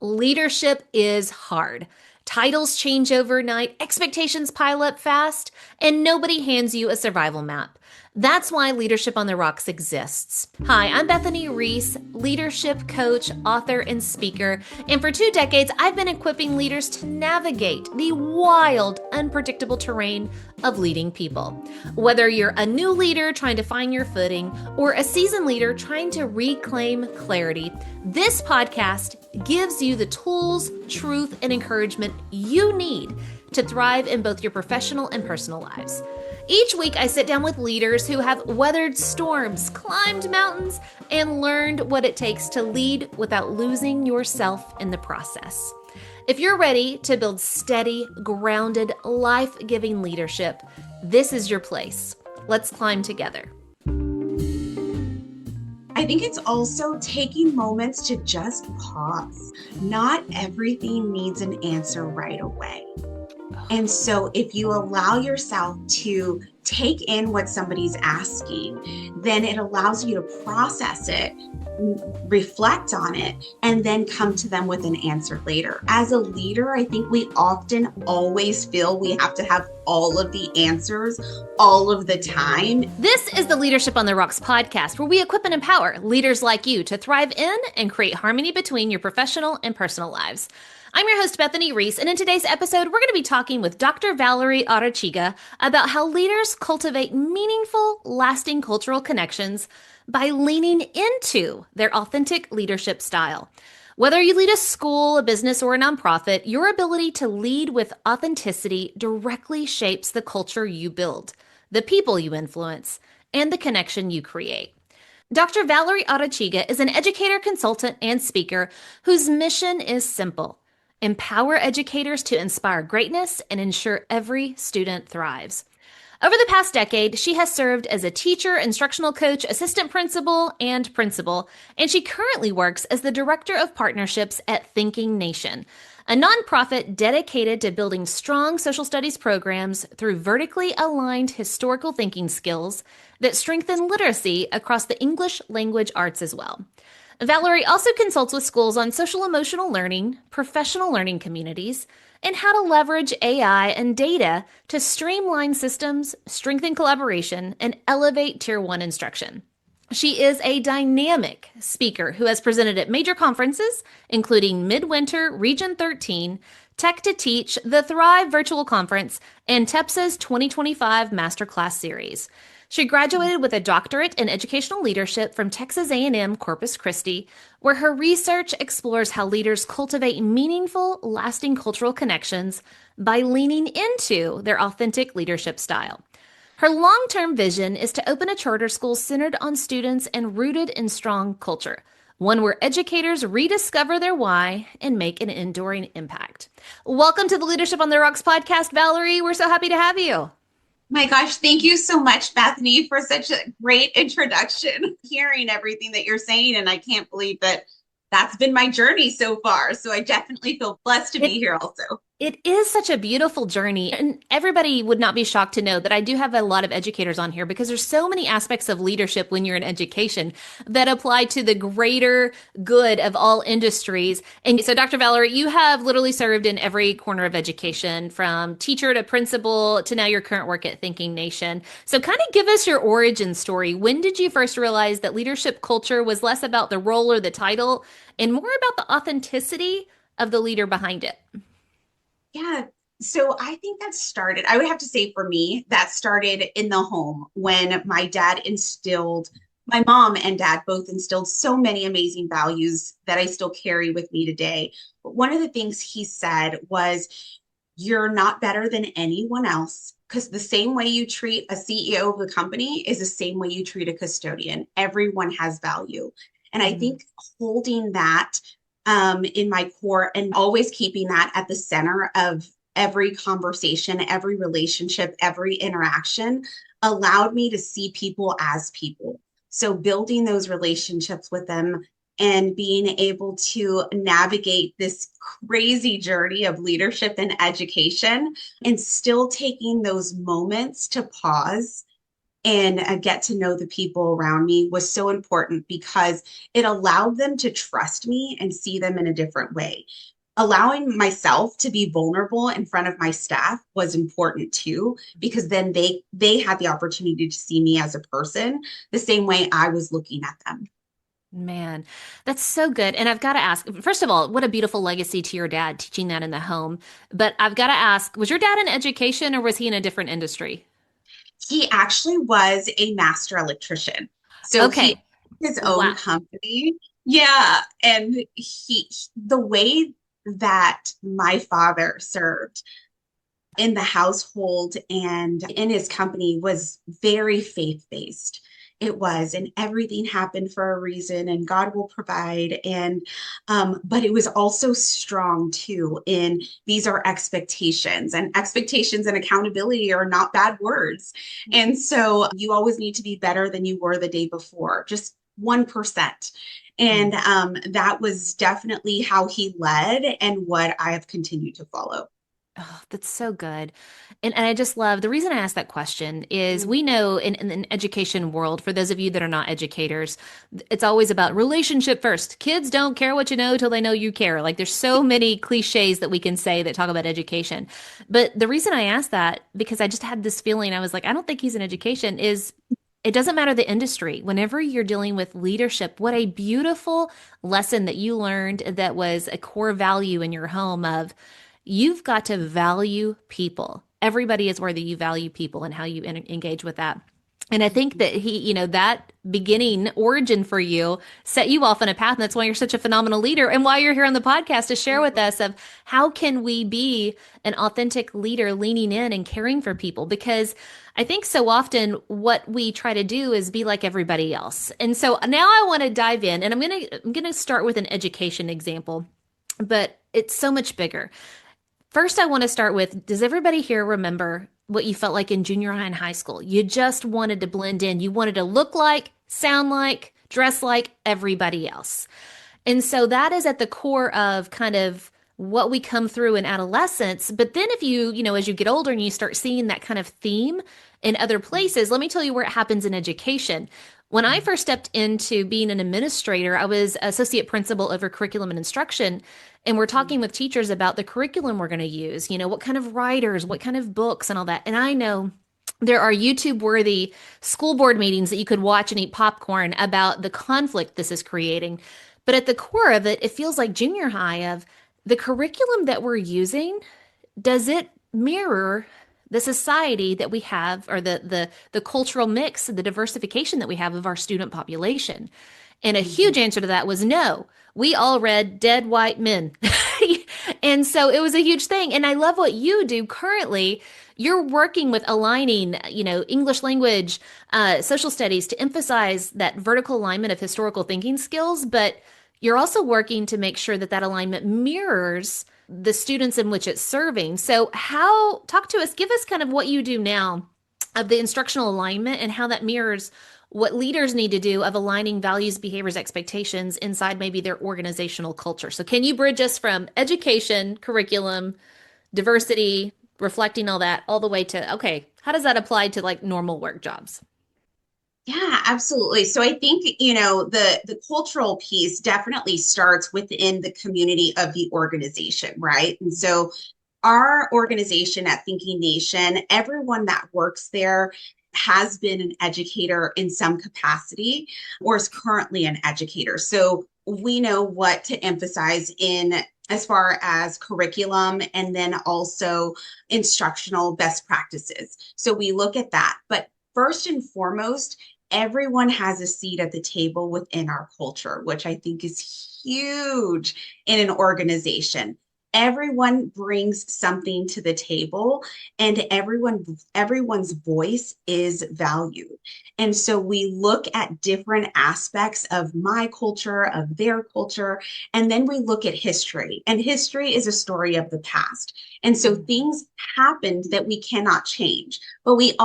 Leadership is hard. Titles change overnight, expectations pile up fast, and nobody hands you a survival map. That's why Leadership on the Rocks exists. Hi, I'm Bethany Reese, leadership coach, author, and speaker. And for 2 decades, I've been equipping leaders to navigate the wild, unpredictable terrain of leading people. Whether you're a new leader trying to find your footing or a seasoned leader trying to reclaim clarity, this podcast gives you the tools, truth, and encouragement you need to thrive in both your professional and personal lives. Each week, I sit down with leaders who have weathered storms, climbed mountains, and learned what it takes to lead without losing yourself in the process. If you're ready to build steady, grounded, life-giving leadership, this is your place. Let's climb together. I think it's also taking moments to just pause. Not everything needs an answer right away. And so if you allow yourself to take in what somebody's asking, then it allows you to process it, reflect on it, and then come to them with an answer later. As a leader, I think we often always feel we have to have all of the answers all of the time. This is the Leadership on the Rocks podcast, where we equip and empower leaders like you to thrive in and create harmony between your professional and personal lives. I'm your host, Bethany Reese, and in today's episode, we're going to be talking with Dr. Valerie Arechiga about how leaders cultivate meaningful, lasting cultural connections by leaning into their authentic leadership style. Whether you lead a school, a business, or a nonprofit, your ability to lead with authenticity directly shapes the culture you build, the people you influence, and the connection you create. Dr. Valerie Arechiga is an educator, consultant, and speaker whose mission is simple: empower educators to inspire greatness and ensure every student thrives. Over the past decade, she has served as a teacher, instructional coach, assistant principal, and she currently works as the director of partnerships at Thinking Nation, a nonprofit dedicated to building strong social studies programs through vertically aligned historical thinking skills that strengthen literacy across the English language arts as well. Valerie also consults with schools on social emotional learning, professional learning communities, and how to leverage AI and data to streamline systems, strengthen collaboration, and elevate Tier 1 instruction. She is a dynamic speaker who has presented at major conferences, including Midwinter, Region 13, Tech to Teach, the Thrive Virtual Conference, and TEPSA's 2025 Masterclass Series. She graduated with a doctorate in educational leadership from Texas A&M Corpus Christi, where her research explores how leaders cultivate meaningful, lasting cultural connections by leaning into their authentic leadership style. Her long-term vision is to open a charter school centered on students and rooted in strong culture, one where educators rediscover their why and make an enduring impact. Welcome to the Leadership on the Rocks podcast, Valerie. We're so happy to have you. My gosh, thank you so much, Bethany, for such a great introduction. Hearing everything that you're saying, and I can't believe that that's been my journey so far. So I definitely feel blessed to be here also. It is such a beautiful journey, and everybody would not be shocked to know that I do have a lot of educators on here because there's so many aspects of leadership when you're in education that apply to the greater good of all industries. And so, Dr. Valerie, you have literally served in every corner of education, from teacher to principal to now your current work at Thinking Nation. So kind of give us your origin story. When did you first realize that leadership culture was less about the role or the title and more about the authenticity of the leader behind it? Yeah. So I think that started, I would have to say for me, that started in the home when my mom and dad both instilled so many amazing values that I still carry with me today. But one of the things he said was, you're not better than anyone else, because the same way you treat a CEO of a company is the same way you treat a custodian. Everyone has value. And I think holding that in my core and always keeping that at the center of every conversation, every relationship, every interaction allowed me to see people as people. So building those relationships with them and being able to navigate this crazy journey of leadership and education, and still taking those moments to pause and get to know the people around me was so important because it allowed them to trust me and see them in a different way. Allowing myself to be vulnerable in front of my staff was important too, because then they had the opportunity to see me as a person the same way I was looking at them. Man, that's so good. And I've got to ask, first of all, what a beautiful legacy to your dad teaching that in the home. But I've got to ask, was your dad in education or was he in a different industry? He actually was a master electrician. So he Okay. his own Wow. company. Yeah. And the way that my father served in the household and in his company was very faith-based. It was, and everything happened for a reason, and God will provide. And but it was also strong too. In these are expectations, and expectations and accountability are not bad words. And so you always need to be better than you were the day before, just 1%. And that was definitely how he led, and what I have continued to follow. Oh, that's so good. And I just love the reason I asked that question is Mm, we know in an education world, for those of you that are not educators, it's always about relationship first. Kids don't care what you know till they know you care. Like there's so many cliches that we can say that talk about education. But the reason I asked that, because I just had this feeling, I was like, I don't think he's in education, is it doesn't matter the industry. Whenever you're dealing with leadership, what a beautiful lesson that you learned that was a core value in your home of you've got to value people. Everybody is worthy. You value people and how you engage with that. And I think that that beginning origin for you set you off on a path. And that's why you're such a phenomenal leader and why you're here on the podcast to share with us of how can we be an authentic leader leaning in and caring for people? Because I think so often what we try to do is be like everybody else. And so now I want to dive in and I'm going to start with an education example, but it's so much bigger. First, I want to start with, does everybody here remember what you felt like in junior high and high school? You just wanted to blend in. You wanted to look like, sound like, dress like everybody else. And so that is at the core of kind of what we come through in adolescence. But then if as you get older and you start seeing that kind of theme in other places, let me tell you where it happens in education. When I first stepped into being an administrator, I was associate principal over curriculum and instruction. And we're talking with teachers about the curriculum we're going to use, what kind of writers, what kind of books, and all that. And I know there are YouTube worthy school board meetings that you could watch and eat popcorn about the conflict this is creating. But at the core of it, it feels like junior high of the curriculum that we're using, does it mirror the society that we have or the cultural mix, the diversification that we have of our student population? And a huge answer to that was no. We all read Dead White Men. And so it was a huge thing. And I love what you do currently. You're working with aligning, English language, social studies to emphasize that vertical alignment of historical thinking skills, but you're also working to make sure that that alignment mirrors the students in which it's serving. So talk to us, give us kind of what you do now of the instructional alignment and how that mirrors what leaders need to do of aligning values, behaviors, expectations inside maybe their organizational culture. So can you bridge us from education, curriculum, diversity, reflecting all that, all the way to, okay, how does that apply to like normal work jobs? Yeah, absolutely. So I think, the cultural piece definitely starts within the community of the organization, right? And so our organization at Thinking Nation, everyone that works there has been an educator in some capacity or is currently an educator. So we know what to emphasize in as far as curriculum and then also instructional best practices. So we look at that. But first and foremost, everyone has a seat at the table within our culture, which I think is huge in an organization. Everyone brings something to the table, and everyone's voice is valued. And so we look at different aspects of my culture, of their culture, and then we look at history. And history is a story of the past. And so things happened that we cannot change. But we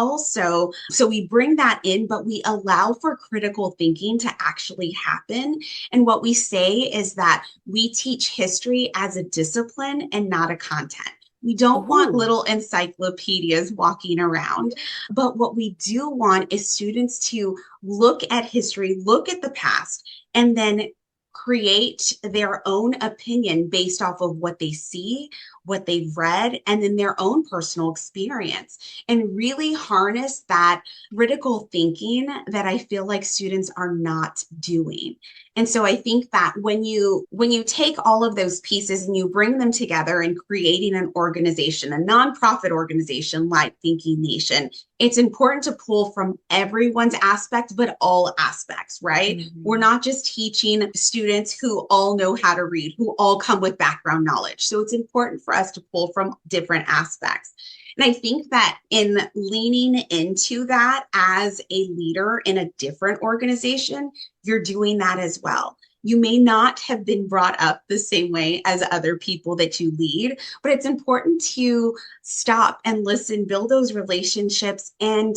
bring that in, but we allow for critical thinking to actually happen. And what we say is that we teach history as a discipline and not a content. We don't want Ooh. little encyclopedias walking around. But what we do want is students to look at history, look at the past, and then create their own opinion based off of what they see, what they've read, and then their own personal experience, and really harness that critical thinking that I feel like students are not doing. And so I think that when you take all of those pieces and you bring them together and creating an organization, a nonprofit organization like Thinking Nation, it's important to pull from everyone's aspect, but all aspects, right? We're Mhm. not just teaching students who all know how to read, who all come with background knowledge. So it's important for us to pull from different aspects. And I think that in leaning into that as a leader in a different organization, you're doing that as well. You may not have been brought up the same way as other people that you lead, but it's important to stop and listen, build those relationships, and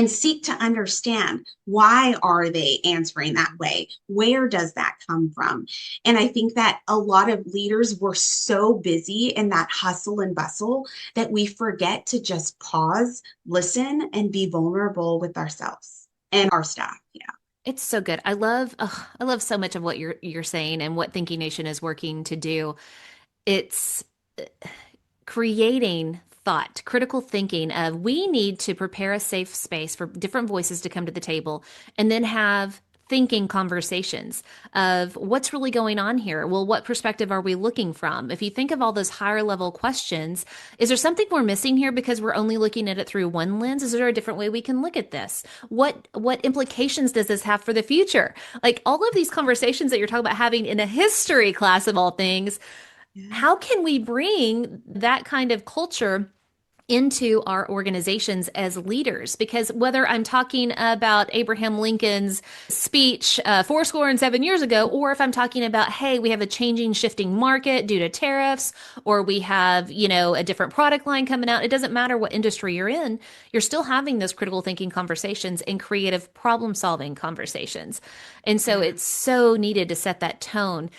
seek to understand why are they answering that way, where does that come from. And I think that a lot of leaders were so busy in that hustle and bustle that we forget to just pause, listen, and be vulnerable with ourselves and our staff. Yeah. It's so good. I love so much of what you're saying and what Thinking Nation is working to do. It's creating thought, critical thinking of we need to prepare a safe space for different voices to come to the table and then have thinking conversations of what's really going on here. Well, what perspective are we looking from? If you think of all those higher level questions, is there something we're missing here because we're only looking at it through one lens? Is there a different way we can look at this? What implications does this have for the future? Like all of these conversations that you're talking about having in a history class of all things, Yeah. how can we bring that kind of culture into our organizations as leaders? Because whether I'm talking about Abraham Lincoln's speech 4 score and 7 years ago, or if I'm talking about, hey, we have a changing, shifting market due to tariffs, or we have, a different product line coming out, it doesn't matter what industry you're in, you're still having those critical thinking conversations and creative problem solving conversations. And so Yeah. it's so needed to set that tone.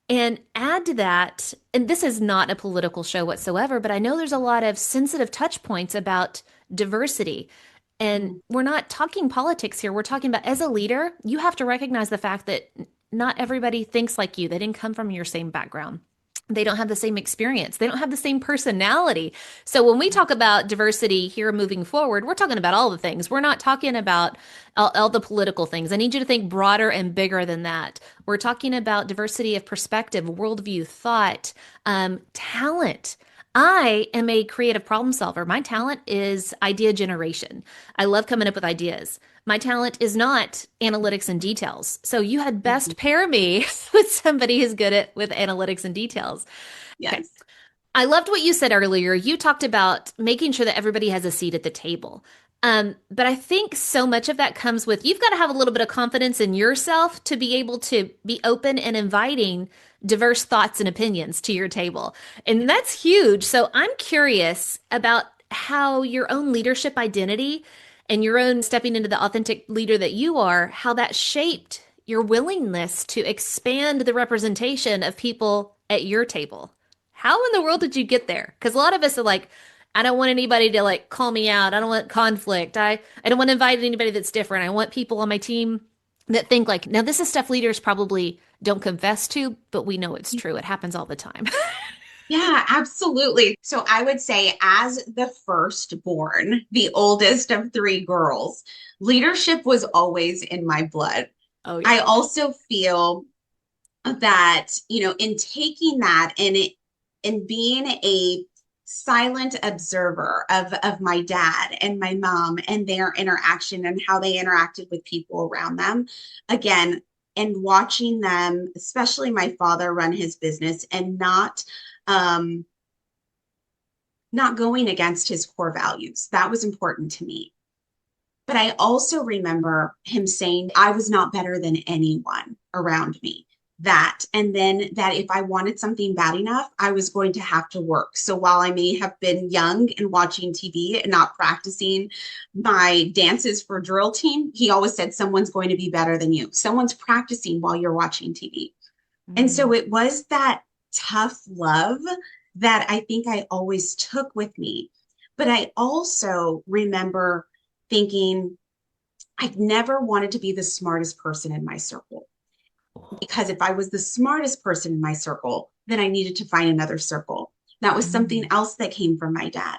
And add to that, and this is not a political show whatsoever, but I know there's a lot of sensitive touch points about diversity. And Mm. we're not talking politics here. We're talking about as a leader, you have to recognize the fact that not everybody thinks like you. They didn't come from your same background. They don't have the same experience. They don't have the same personality. So when we talk about diversity here moving forward, we're talking about all the things. We're not talking about all the political things. I need you to think broader and bigger than that. We're talking about diversity of perspective, worldview, thought, talent. I am a creative problem solver. My talent is idea generation. I love coming up with ideas. My talent is not analytics and details. So you had best Mhm. pair me with somebody who's good at with analytics and details. Okay. Yes. I loved what you said earlier. You talked about making sure that everybody has a seat at the table. But I think so much of that comes with you've got to have a little bit of confidence in yourself to be able to be open and inviting diverse thoughts and opinions to your table. And that's huge. So I'm curious about how your own leadership identity and your own stepping into the authentic leader that you are, how that shaped your willingness to expand the representation of people at your table. How in the world did you get there? Because a lot of us are like, I don't want anybody to like call me out. I don't want conflict. I don't want to invite anybody that's different. I want people on my team that think like, now this is stuff leaders probably don't confess to, but we know it's true. It happens all the time. Yeah, absolutely. So I would say, as the firstborn, the oldest of three girls, leadership was always in my blood. Oh I yeah. also feel that, in taking that and being a silent observer of my dad and my mom and their interaction and how they interacted with people around them, again, and watching them, especially my father, run his business and um, not going against his core values. That was important to me. But I also remember him saying I was not better than anyone around me. That, and then that if I wanted something bad enough, I was going to have to work. So while I may have been young and watching TV and not practicing my dances for drill team, he always said, someone's going to be better than you. Someone's practicing while you're watching TV. And so Mm. it was that tough love that I think I always took with me. But I also remember thinking I never wanted to be the smartest person in my circle, because if I was the smartest person in my circle, then I needed to find another circle. That was something Mm. else that came from my dad.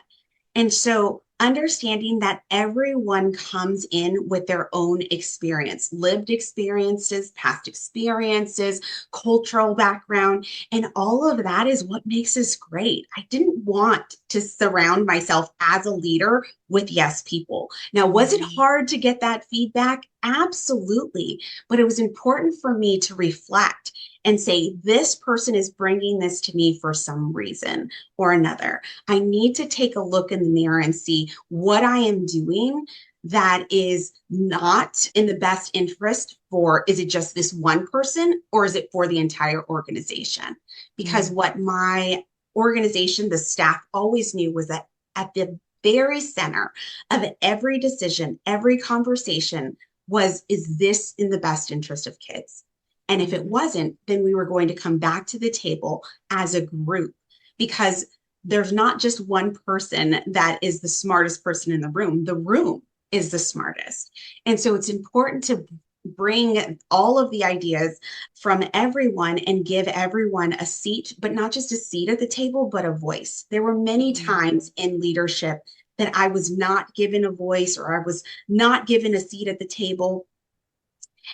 And so understanding that everyone comes in with their own experience, lived experiences, past experiences, cultural background, and all of that is what makes us great. I didn't want to surround myself as a leader with yes people. Now, was it Mhm. hard to get that feedback? Absolutely. But it was important for me to reflect and say, this person is bringing this to me for some reason or another. I need to take a look in the mirror and see what I am doing that is not in the best interest for, is it just this one person or is it for the entire organization? Because Mm. what my organization, the staff always knew was that at the very center of every decision, every conversation was, is this in the best interest of kids? And if it Mm. wasn't, then we were going to come back to the table as a group, because there's not just one person that is the smartest person in the room. The room is the smartest. And so it's important to bring all of the ideas from everyone and give everyone a seat, but not just a seat at the table, but a voice. There were many Mm. times in leadership that I was not given a voice or I was not given a seat at the table.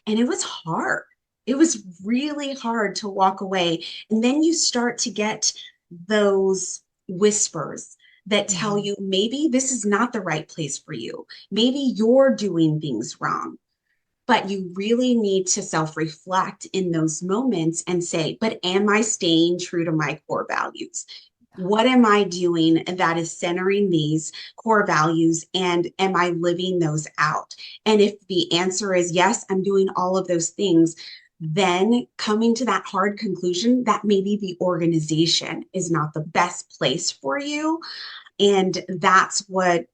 And it was hard. It was really hard to walk away. And then you start to get those whispers that tell Mhm. you maybe this is not the right place for you. Maybe you're doing things wrong. But you really need to self reflect in those moments and say, but am I staying true to my core values? What am I doing that is centering these core values? And am I living those out? And if the answer is yes, I'm doing all of those things, then coming to that hard conclusion that maybe the organization is not the best place for you. And that's what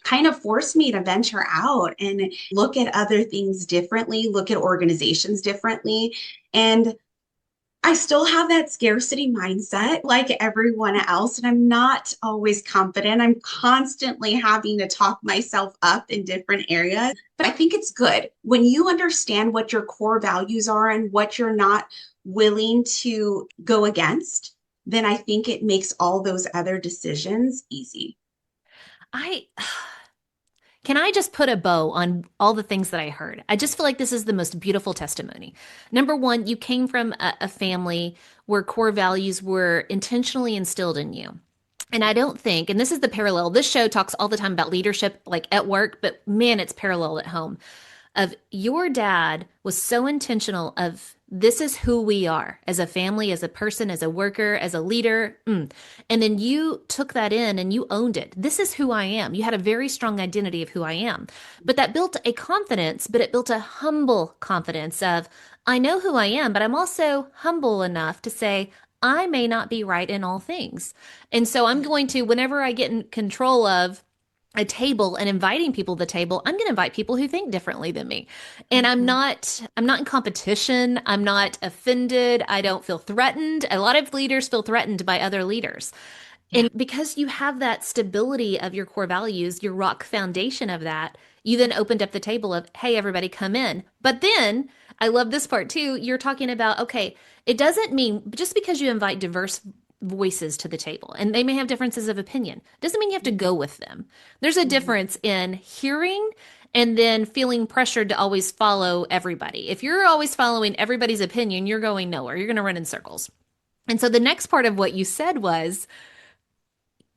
kind of forced me to venture out and look at other things differently, look at organizations differently. And I still have that scarcity mindset like everyone else, and I'm not always confident. I'm constantly having to talk myself up in different areas, but I think it's good when you understand what your core values are and what you're not willing to go against. Then I think it makes all those other decisions easy. I Can I just put a bow on all the things that I heard? I just feel like this is the most beautiful testimony. Number one, you came from a family where core values were intentionally instilled in you. And I don't think, and this is the parallel, this show talks all the time about leadership, like at work, but man, it's parallel at home. Of your dad was so intentional of this is who we are as a family, as a person, as a worker, as a leader. And then you took that in and you owned it. This is who I am. You had a very strong identity of who I am. But that built a confidence, but it built a humble confidence of, I know who I am, but I'm also humble enough to say, I may not be right in all things. And so I'm going to, whenever I get in control of a table and inviting people to the table, I'm going to invite people who think differently than me. And Mhm. I'm not in competition. I'm not offended. I don't feel threatened. A lot of leaders feel threatened by other leaders. Yeah. And because you have that stability of your core values, your rock foundation of that, you then opened up the table of, hey, everybody come in. But then I love this part too. You're talking about, okay, it doesn't mean just because you invite diverse voices to the table and they may have differences of opinion, doesn't mean you have to go with them. There's a Mhm. difference in hearing and then feeling pressured to always follow everybody. If you're always following everybody's opinion, you're going nowhere. You're going to run in circles. And so the next part of what you said was,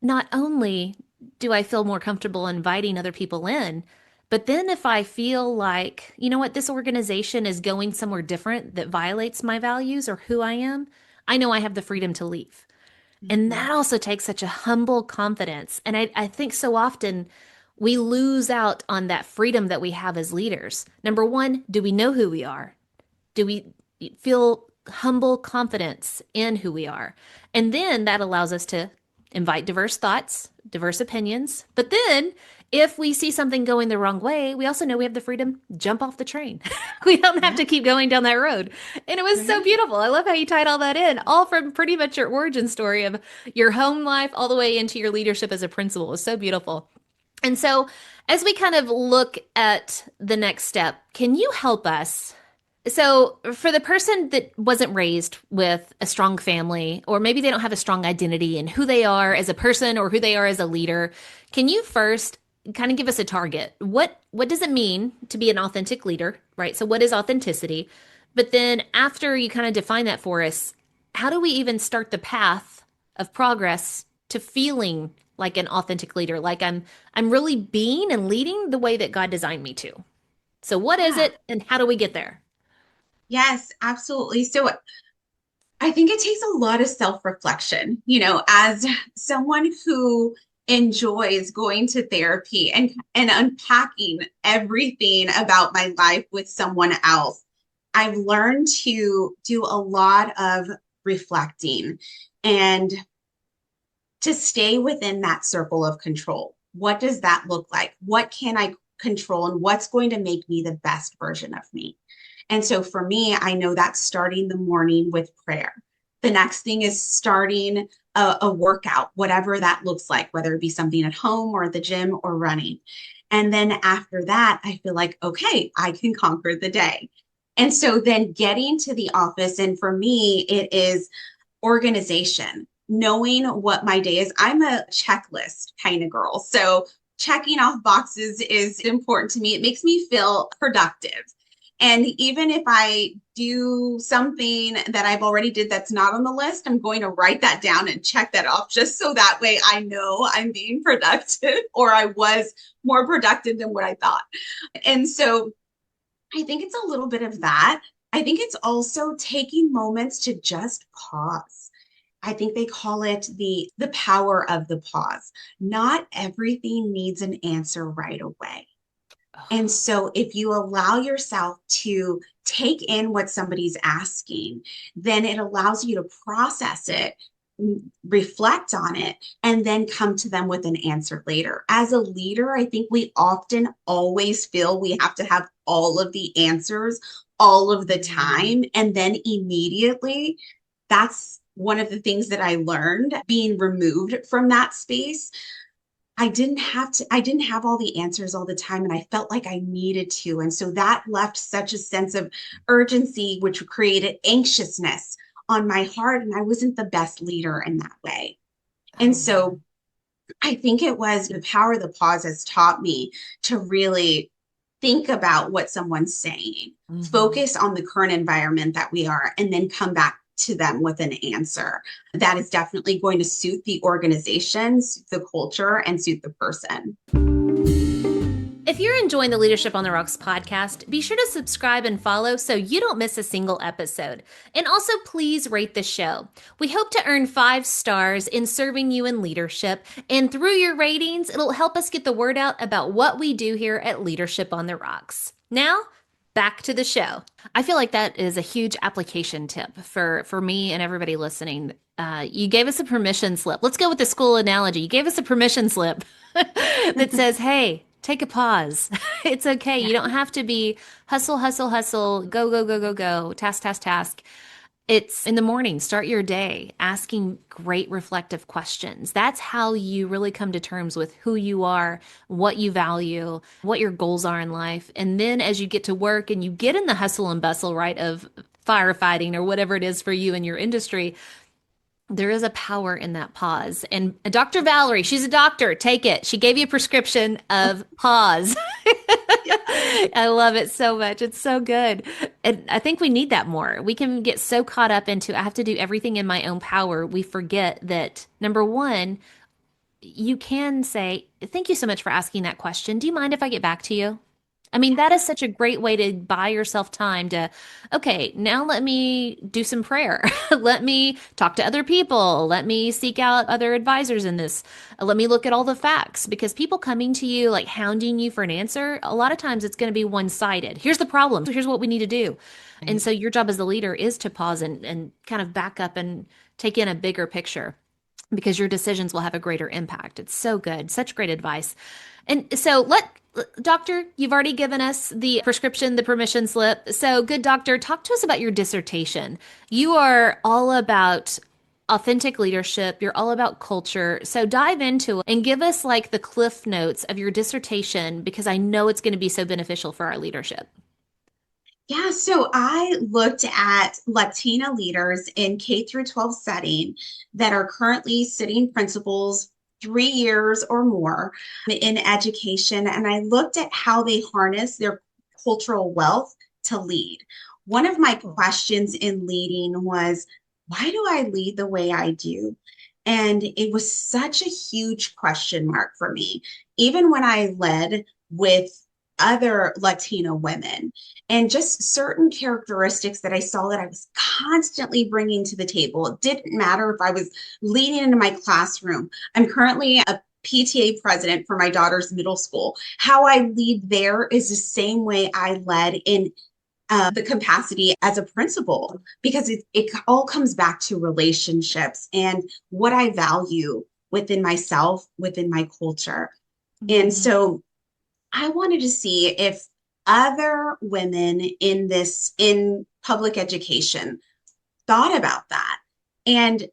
not only do I feel more comfortable inviting other people in, but then if I feel like, you know what, this organization is going somewhere different that violates my values or who I am, I know I have the freedom to leave. And Mhm. that also takes such a humble confidence. And I think so often we lose out on that freedom that we have as leaders. Number one, do we know who we are? Do we feel humble confidence in who we are? And then that allows us to invite diverse thoughts, diverse opinions. But then if we see something going the wrong way, we also know we have the freedom to jump off the train. We don't have Yeah, to keep going down that road. And it was so right. beautiful. I love how you tied all that in, all from pretty much your origin story of your home life all the way into your leadership as a principal. It was so beautiful. And so, as we kind of look at the next step, can you help us? So, for the person that wasn't raised with a strong family, or maybe they don't have a strong identity in who they are as a person or who they are as a leader, can you first kind of give us a target? What does it mean to be an authentic leader, right? So, what is authenticity? But then, after you kind of define that for us, how do we even start the path of progress to feeling like an authentic leader, like I'm really being and leading the way that God designed me to? So, what is Yeah. it, and how do we get there? Yes, absolutely. So I think it takes a lot of self-reflection, as someone who enjoys going to therapy and unpacking everything about my life with someone else. I've learned to do a lot of reflecting and to stay within that circle of control. What does that look like? What can I control and what's going to make me the best version of me? And so for me, I know that's starting the morning with prayer. The next thing is starting a workout, whatever that looks like, whether it be something at home or at the gym or running. And then after that, I feel like, okay, I can conquer the day. And so then getting to the office, and for me, it is organization, knowing what my day is. I'm a checklist kind of girl. So checking off boxes is important to me. It makes me feel productive. And even if I do something that I've already did that's not on the list, I'm going to write that down and check that off just so that way I know I'm being productive or I was more productive than what I thought. And so I think it's a little bit of that. I think it's also taking moments to just pause. I think they call it the power of the pause. Not everything needs an answer right away. And so if you allow yourself to take in what somebody's asking, then it allows you to process it, reflect on it, and then come to them with an answer later. As a leader, I think we often always feel we have to have all of the answers all of the time. And then immediately, that's one of the things that I learned being removed from that space. I didn't have all the answers all the time, and I felt like I needed to. And so that left such a sense of urgency, which created anxiousness on my heart. And I wasn't the best leader in that way. And Oh so man. I think it was the power of the pause has taught me to really think about what someone's saying, Hmm. focus on the current environment that we are, and then come back to them with an answer that is definitely going to suit the organization, suit the culture, and suit the person. If you're enjoying the Leadership on the Rocks podcast, be sure to subscribe and follow so you don't miss a single episode. And also, please rate the show. We hope to earn 5 stars in serving you in leadership. And through your ratings, it'll help us get the word out about what we do here at Leadership on the Rocks. Now, back to the show. I feel like that is a huge application tip for me and everybody listening. You gave us a permission slip. Let's go with the school analogy. You gave us a permission slip that says, hey, take a pause. It's okay. Yeah. You don't have to be hustle, hustle, hustle, go, go, go, go, go, task, task, task. It's in the morning, start your day asking great reflective questions. That's how you really come to terms with who you are, what you value, what your goals are in life. And then as you get to work and you get in the hustle and bustle, right, of firefighting or whatever it is for you in your industry, there is a power in that pause. And Dr. Valerie, she's a doctor. Take it. She gave you a prescription of pause. I love it so much. It's so good. And I think we need that more. We can get so caught up into, I have to do everything in my own power. We forget that, number one, you can say, thank you so much for asking that question. Do you mind if I get back to you? I mean, that is such a great way to buy yourself time to, okay, now let me do some prayer. Let me talk to other people. Let me seek out other advisors in this. Let me look at all the facts because people coming to you, like hounding you for an answer, a lot of times it's going to be one-sided. Here's the problem. Here's what we need to do. And Right. so your job as a leader is to pause and kind of back up and take in a bigger picture. because your decisions will have a greater impact. It's so good. Such great advice. And so doctor, you've already given us the prescription, the permission slip. So good doctor, talk to us about your dissertation. You are all about authentic leadership. You're all about culture. So dive into it and give us like the cliff notes of your dissertation because I know it's going to be so beneficial for our leadership. Yeah, so I looked at Latina leaders in K through 12 setting that are currently sitting principals 3 years or more in education, and I looked at how they harness their cultural wealth to lead. One of my questions in leading was, why do I lead the way I do? And it was such a huge question mark for me, even when I led with other Latina women and just certain characteristics that I saw that I was constantly bringing to the table. It didn't matter if I was leading into my classroom. I'm currently a PTA president for my daughter's middle school. How I lead there is the same way I led in the capacity as a principal because it all comes back to relationships and what I value within myself, within my culture. And Mhm. so I wanted to see if other women in public education thought about that. And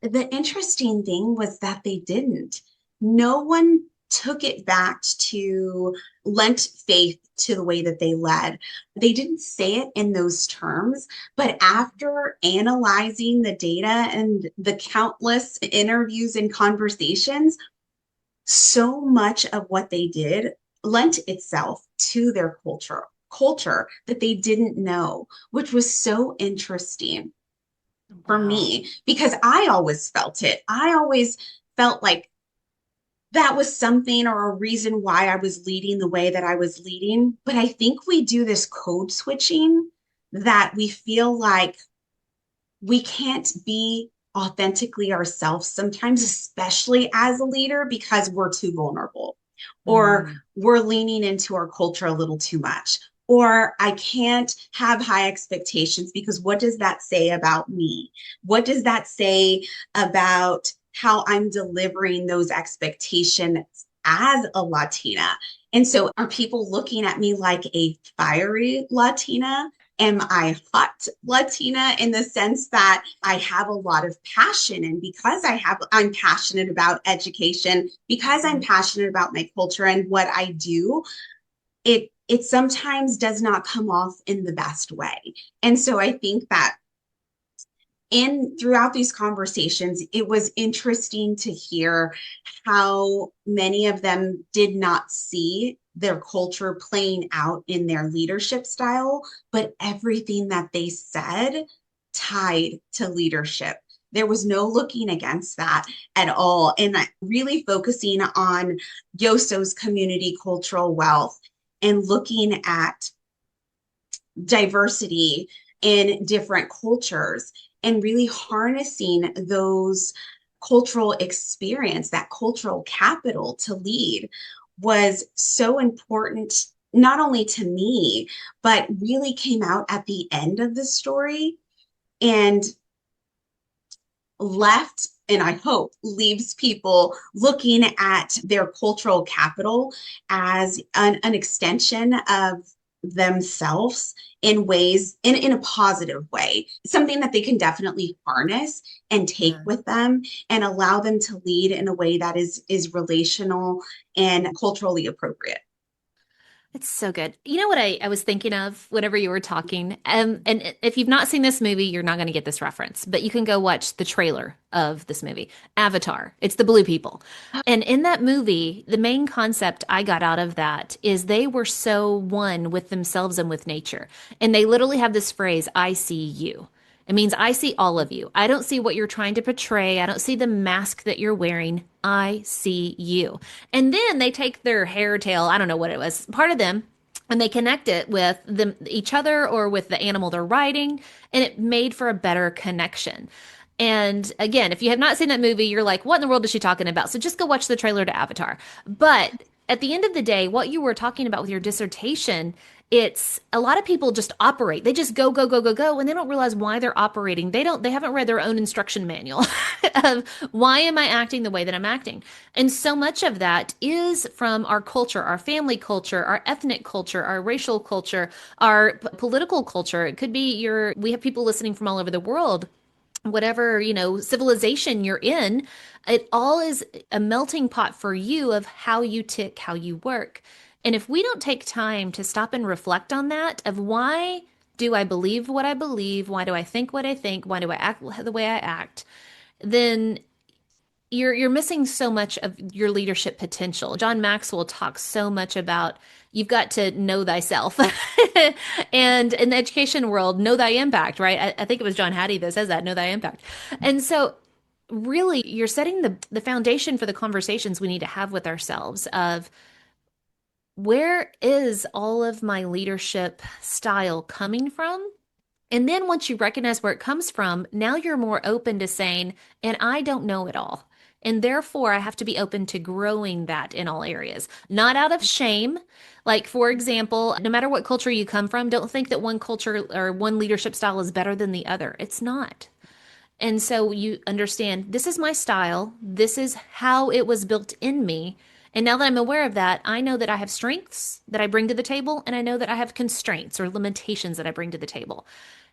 the interesting thing was that they didn't. No one took it back to lent faith to the way that they led. They didn't say it in those terms, but after analyzing the data and the countless interviews and conversations, so much of what they did lent itself to their culture that they didn't know, which was so interesting for Wow. me because I always felt it. I always felt like that was something or a reason why I was leading the way that I was leading. But I think we do this code switching that we feel like we can't be authentically ourselves sometimes, especially as a leader, because we're too vulnerable or Mm. we're leaning into our culture a little too much. Or I can't have high expectations because what does that say about me? What does that say about how I'm delivering those expectations as a Latina? And so are people looking at me like a fiery Latina? Am I hot Latina in the sense that I have a lot of passion? And because I'm passionate about education, because I'm Mhm. passionate about my culture and what I do, it sometimes does not come off in the best way. And so I think that in throughout these conversations, it was interesting to hear how many of them did not see their culture playing out in their leadership style, but everything that they said tied to leadership. There was no looking against that at all. And really focusing on Yoso's community cultural wealth and looking at diversity in different cultures and really harnessing those cultural experience, that cultural capital to lead was so important, not only to me, but really came out at the end of the story and left, and I hope leaves people looking at their cultural capital as an extension of themselves in ways in a positive way, something that they can definitely harness and take Yeah. with them and allow them to lead in a way that is relational and culturally appropriate. It's so good. You know what I was thinking of whenever you were talking? And if you've not seen this movie, you're not going to get this reference, but you can go watch the trailer of this movie, Avatar. It's the blue people. And in that movie, the main concept I got out of that is they were so one with themselves and with nature. And they literally have this phrase, I see you. It means I see all of you. I don't see what you're trying to portray. I don't see the mask that you're wearing. I see you. And then they take their hair tail, I don't know what it was, part of them, and they connect it with each other or with the animal they're riding, and it made for a better connection. And again, if you have not seen that movie, you're like, what in the world is she talking about? So just go watch the trailer to Avatar. But at the end of the day, what you were talking about with your dissertation it's a lot of people just operate. They just go, go, go, go, go, and they don't realize why they're operating. They haven't read their own instruction manual of why am I acting the way that I'm acting. And so much of that is from our culture, our family culture, our ethnic culture, our racial culture, our political culture. It could be we have people listening from all over the world, whatever, civilization you're in, it all is a melting pot for you of how you tick, how you work. And if we don't take time to stop and reflect on that, of why do I believe what I believe? Why do I think what I think? Why do I act the way I act? Then you're missing so much of your leadership potential. John Maxwell talks so much about you've got to know thyself. And in the education world, know thy impact, right? I think it was John Hattie that says that, know thy impact. And so really you're setting the foundation for the conversations we need to have with ourselves of where is all of my leadership style coming from? And then once you recognize where it comes from, now you're more open to saying, and I don't know it all. And therefore, I have to be open to growing that in all areas, not out of shame. Like, for example, no matter what culture you come from, don't think that one culture or one leadership style is better than the other. It's not. And so you understand this is my style, this is how it was built in me. And now that I'm aware of that, I know that I have strengths that I bring to the table, and I know that I have constraints or limitations that I bring to the table.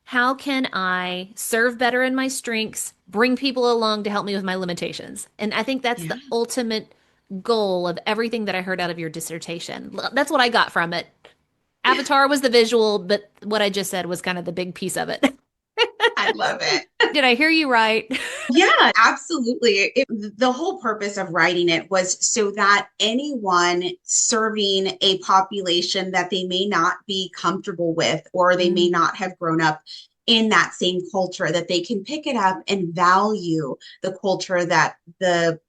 How can I serve better in my strengths, bring people along to help me with my limitations? And I think that's Yeah. the ultimate goal of everything that I heard out of your dissertation. That's what I got from it. Avatar was the visual, but what I just said was kind of the big piece of it. I love it. Did I hear you right? Yeah, absolutely. The whole purpose of writing it was so that anyone serving a population that they may not be comfortable with, or they may Mm, not have grown up in that same culture, that they can pick it up and value the culture that the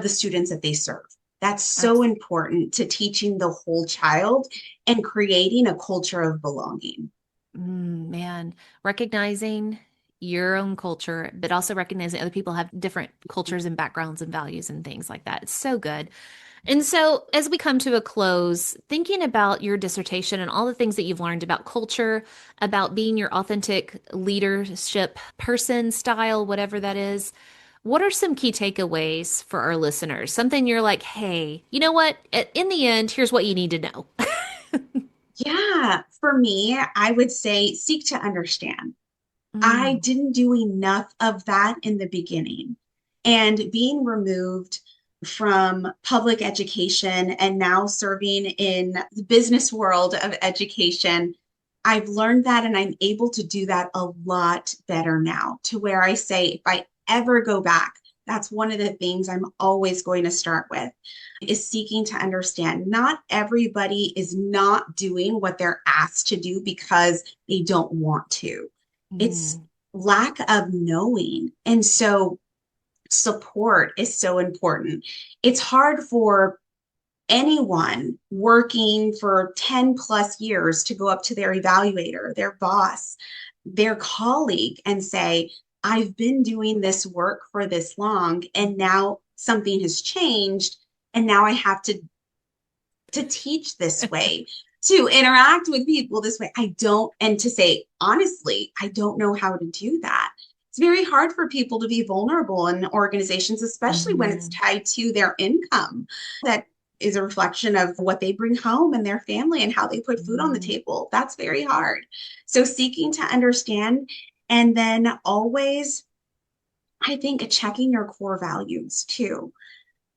students that they serve. That's so absolutely. important to teaching the whole child and creating a culture of belonging. Man, recognizing your own culture, but also recognizing other people have different cultures and backgrounds and values and things like that. It's so good. And so, as we come to a close, thinking about your dissertation and all the things that you've learned about culture, about being your authentic leadership person, style, whatever that is, what are some key takeaways for our listeners? Something you're like, hey, you know what? In the end, here's what you need to know. Yeah, for me, I would say seek to understand. I Mm, didn't do enough of that in the beginning. And being removed from public education and now serving in the business world of education, I've learned that and I'm able to do that a lot better now, to where I say, if I ever go back, that's one of the things I'm always going to start with is seeking to understand. Not everybody is not doing what they're asked to do because they don't want to. It's mm, lack of knowing. And so support is so important. It's hard for anyone working for 10 plus years to go up to their evaluator, their boss, their colleague, and say, I've been doing this work for this long, and now something has changed, and now I have to teach this way, to interact with people this way. I don't, and to say, honestly, I don't know how to do that. It's very hard for people to be vulnerable in organizations, especially when it's mhm, tied to their income. That is a reflection of what they bring home and their family and how they put food on the mhm, table. That's very hard. So, seeking to understand, and then always, I think, checking your core values too,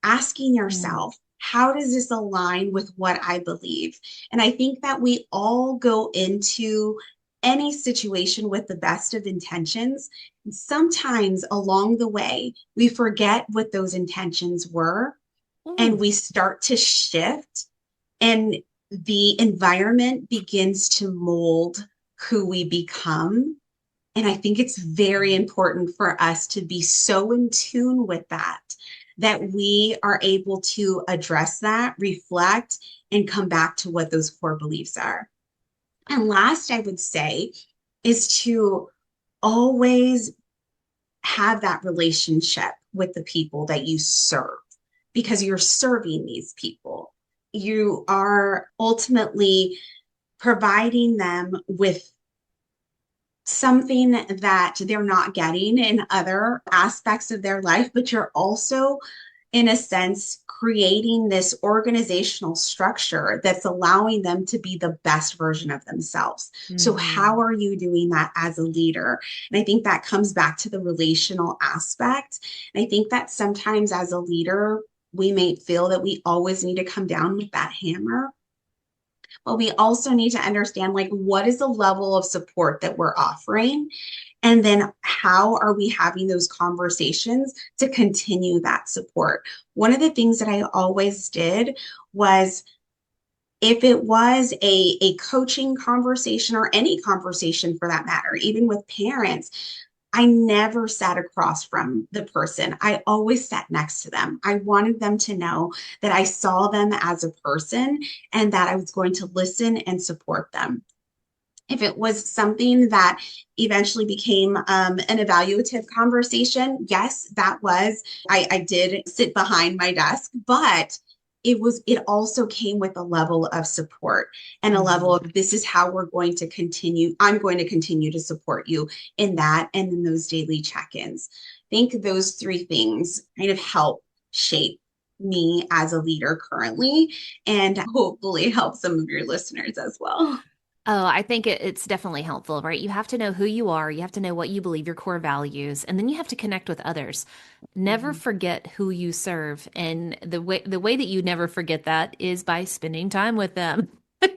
asking mm, yourself, how does this align with what I believe? And I think that we all go into any situation with the best of intentions. And sometimes along the way, we forget what those intentions were and ooh, we start to shift, and the environment begins to mold who we become. And I think it's very important for us to be so in tune with that, that we are able to address that, reflect, and come back to what those core beliefs are. And last, I would say, is to always have that relationship with the people that you serve, because you're serving these people. You are ultimately providing them with something that they're not getting in other aspects of their life, but you're also, in a sense, creating this organizational structure that's allowing them to be the best version of themselves. So, how are you doing that as a leader? And I think that comes back to the relational aspect. And I think that sometimes as a leader, we may feel that we always need to come down with that hammer, but we also need to understand, like, what is the level of support that we're offering, and then how are we having those conversations to continue that support. One of the things that I always did was, if it was a coaching conversation, or any conversation for that matter, even with parents, I never sat across from the person. I always sat next to them. I wanted them to know that I saw them as a person and that I was going to listen and support them. If it was something that eventually became an evaluative conversation, yes, I did sit behind my desk, but it also came with a level of support and a level of, this is how we're going to continue. I'm going to continue to support you in that, and in those daily check-ins. I think those three things kind of help shape me as a leader currently, and hopefully help some of your listeners as well. Oh, I think it's definitely helpful, right? You have to know who you are, you have to know what you believe, your core values, and then you have to connect with others. Never forget who you serve, and the way that you never forget that is by spending time with them.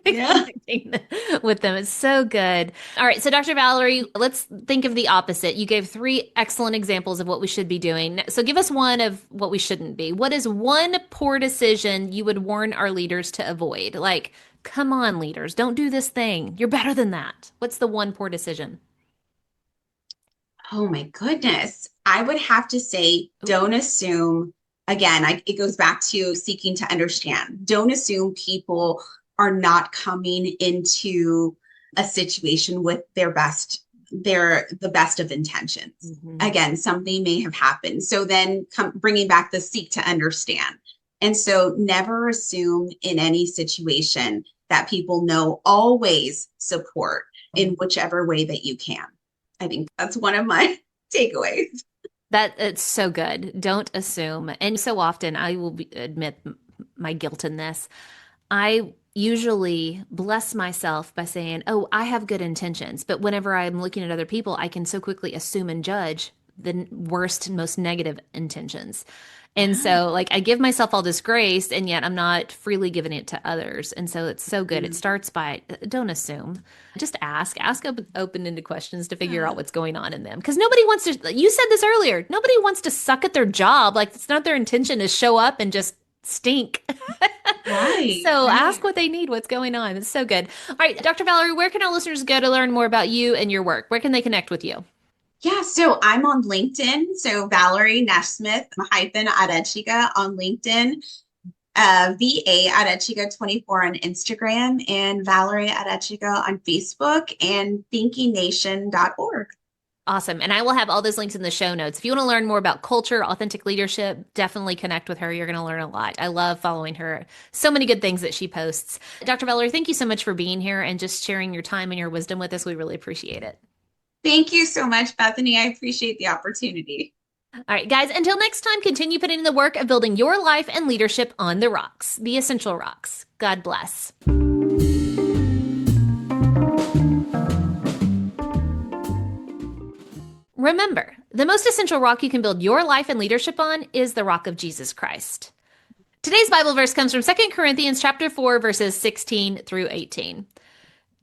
Yeah. Connecting with them. It's so good. All right, so Dr. Valerie, let's think of the opposite. You gave three excellent examples of what we should be doing. So give us one of what we shouldn't be. What is one poor decision you would warn our leaders to avoid? Like, come on, leaders, don't do this thing. You're better than that. What's the one poor decision? Oh my goodness. I would have to say, Ooh. don't assume, again, it goes back to seeking to understand. Don't assume people are not coming into a situation with the best of intentions. Mhm. Again, something may have happened. So then bringing back the seek to understand. And so never assume in any situation that people know. Always support in whichever way that you can. I think that's one of my takeaways. That it's so good. Don't assume. And so often I will admit my guilt in this. I usually bless myself by saying, "Oh, I have good intentions." But whenever I'm looking at other people, I can so quickly assume and judge the worst and most negative intentions. And Yeah. so, like, I give myself all this grace, and yet I'm not freely giving it to others. And so, it's so good. It Mm. starts by don't assume, just ask open-ended questions to figure out Yeah. what's going on in them. Because nobody wants to, you said this earlier, nobody wants to suck at their job. Like, it's not their intention to show up and just stink. Right, So, ask right. what they need, what's going on. It's so good. All right, Dr. Valerie, where can our listeners go to learn more about you and your work? Where can they connect with you? Yeah, so I'm on LinkedIn. So Valerie Nashsmith hyphen Arechiga on LinkedIn, VA Arechiga 24 on Instagram, and Valerie Arechiga on Facebook, and thinkingnation.org. Awesome. And I will have all those links in the show notes. If you want to learn more about culture, authentic leadership, definitely connect with her. You're going to learn a lot. I love following her. So many good things that she posts. Dr. Valerie, thank you so much for being here and just sharing your time and your wisdom with us. We really appreciate it. Thank you so much, Bethany. I appreciate the opportunity. All right, guys, until next time, continue putting in the work of building your life and leadership on the rocks, the essential rocks. God bless. Remember, the most essential rock you can build your life and leadership on is the rock of Jesus Christ. Today's Bible verse comes from 2 Corinthians chapter 4, verses 16 through 18.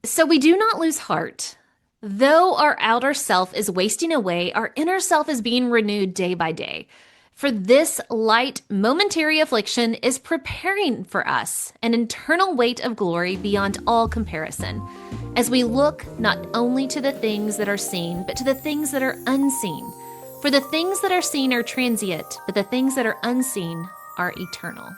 So we do not lose heart. Though our outer self is wasting away, our inner self is being renewed day by day. For this light, momentary affliction is preparing for us an eternal weight of glory beyond all comparison, as we look not only to the things that are seen, but to the things that are unseen. For the things that are seen are transient, but the things that are unseen are eternal.